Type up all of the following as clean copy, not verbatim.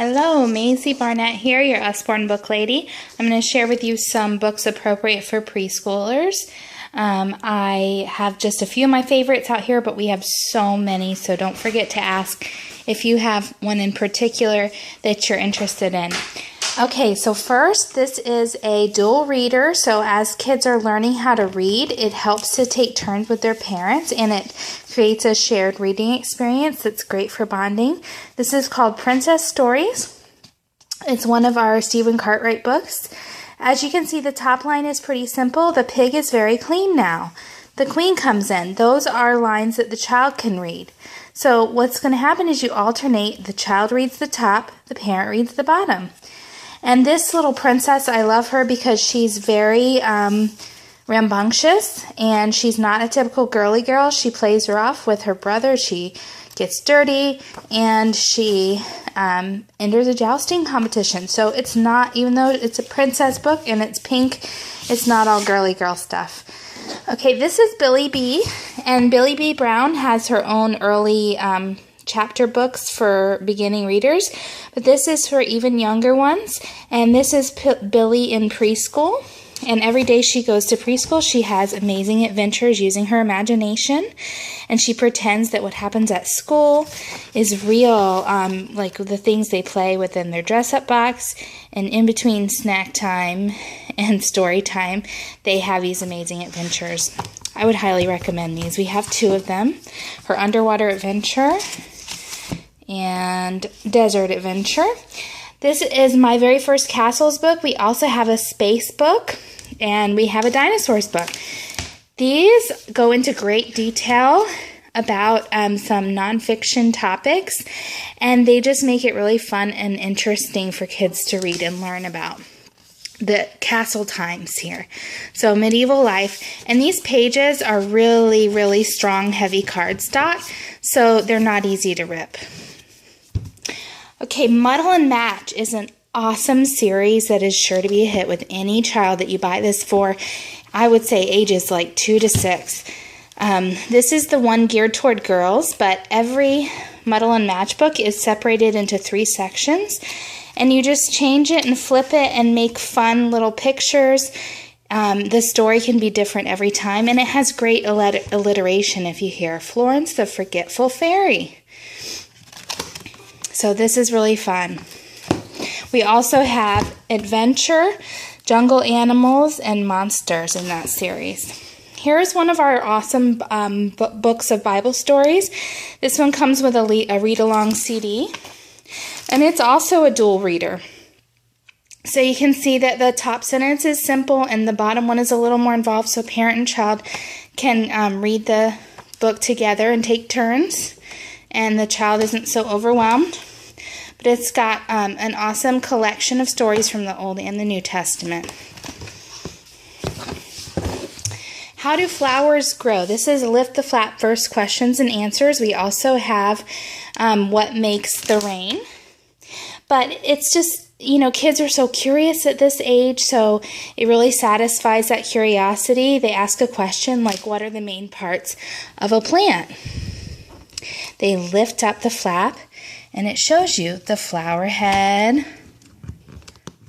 Hello, Maisie Barnett here, your Usborne book lady. I'm going to share with you some books appropriate for preschoolers. I have just a few of my favorites out here, but we have so many, so don't forget to ask if you have one in particular that you're interested in. Okay, so first, this is a dual reader, so as kids are learning how to read, it helps to take turns with their parents, and it creates a shared reading experience that's great for bonding. This is called Princess Stories. It's one of our Stephen Cartwright books. As you can see, the top line is pretty simple. The pig is very clean now. The queen comes in. Those are lines that the child can read. So what's going to happen is you alternate. The child reads the top, the parent reads the bottom. And this little princess, I love her because she's very rambunctious, and she's not a typical girly girl. She plays her off with her brother. She gets dirty, and she enters a jousting competition. So it's not, even though it's a princess book and it's pink, it's not all girly girl stuff. Okay, this is Billy B, and Billy B. Brown has her own early chapter books for beginning readers, but this is for even younger ones, and this is Billy in preschool. And every day she goes to preschool, she has amazing adventures using her imagination, and she pretends that what happens at school is real, like the things they play within their dress-up box, and in between snack time and story time, they have these amazing adventures. I would highly recommend these. We have two of them, her underwater adventure and desert adventure. This is my very first castles book. We also have a space book, and we have a dinosaurs book. These go into great detail about some nonfiction topics, and they just make it really fun and interesting for kids to read and learn about the castle times here. So medieval life, and these pages are really, really strong, heavy cardstock, so they're not easy to rip. Okay, Muddle and Match is an awesome series that is sure to be a hit with any child that you buy this for. I would say ages like 2 to 6. This is the one geared toward girls, but every Muddle and Match book is separated into 3 sections, and you just change it and flip it and make fun little pictures. The story can be different every time, and it has great alliteration if you hear Florence the Forgetful Fairy. So this is really fun. We also have Adventure, Jungle Animals, and Monsters in that series. Here's one of our awesome books of Bible stories. This one comes with a read-along CD, and it's also a dual reader. So you can see that the top sentence is simple, and the bottom one is a little more involved, so parent and child can read the book together and take turns, and the child isn't so overwhelmed. But it's got an awesome collection of stories from the Old and the New Testament. How do flowers grow? This is Lift the Flap First Questions and Answers. We also have What Makes the Rain. But it's just, you know, kids are so curious at this age, so it really satisfies that curiosity. They ask a question like, what are the main parts of a plant? They lift up the flap, and it shows you the flower head.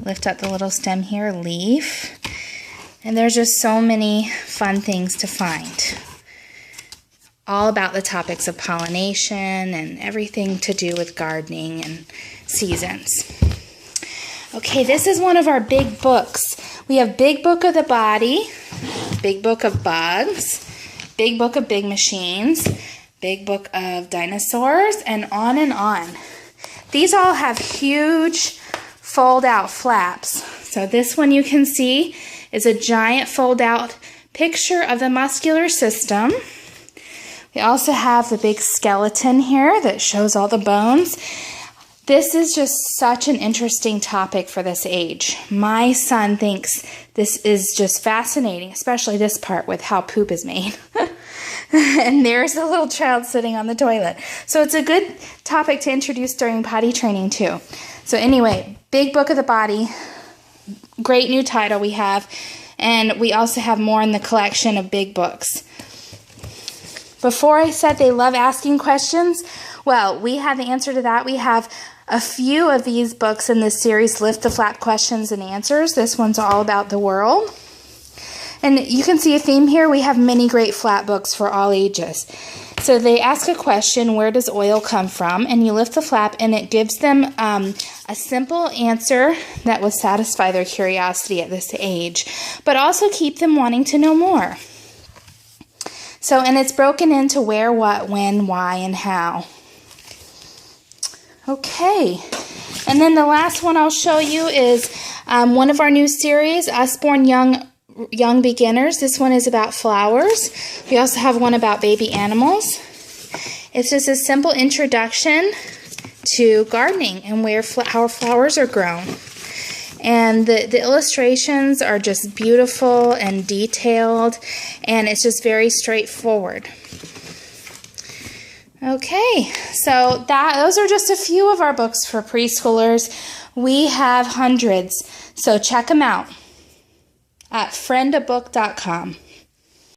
Lift up the little stem here, leaf. And there's just so many fun things to find. All about the topics of pollination and everything to do with gardening and seasons. Okay, this is one of our big books. We have Big Book of the Body, Big Book of Bugs, Big Book of Big Machines, Big Book of Dinosaurs, and on and on. These all have huge fold-out flaps. So this one you can see is a giant fold-out picture of the muscular system. We also have the big skeleton here that shows all the bones. This is just such an interesting topic for this age. My son thinks this is just fascinating, especially this part with how poop is made. And there's a little child sitting on the toilet. So it's a good topic to introduce during potty training too. So anyway, Big Book of the Body, great new title we have. And we also have more in the collection of big books. Before I said they love asking questions, well, we have the answer to that. We have A few of these books in this series lift the flap questions and answers. This one's all about the world. And you can see a theme here. We have many great flap books for all ages. So they ask a question, where does oil come from? And you lift the flap and it gives them a simple answer that will satisfy their curiosity at this age, but also keep them wanting to know more. So, and it's broken into where, what, when, why, and how. Okay, and then the last one I'll show you is one of our new series, Usborn Young Beginners. This one is about flowers. We also have one about baby animals. It's just a simple introduction to gardening and how flowers are grown. And the illustrations are just beautiful and detailed, and it's just very straightforward. Okay, so those are just a few of our books for preschoolers. We have hundreds, so check them out at friendabook.com.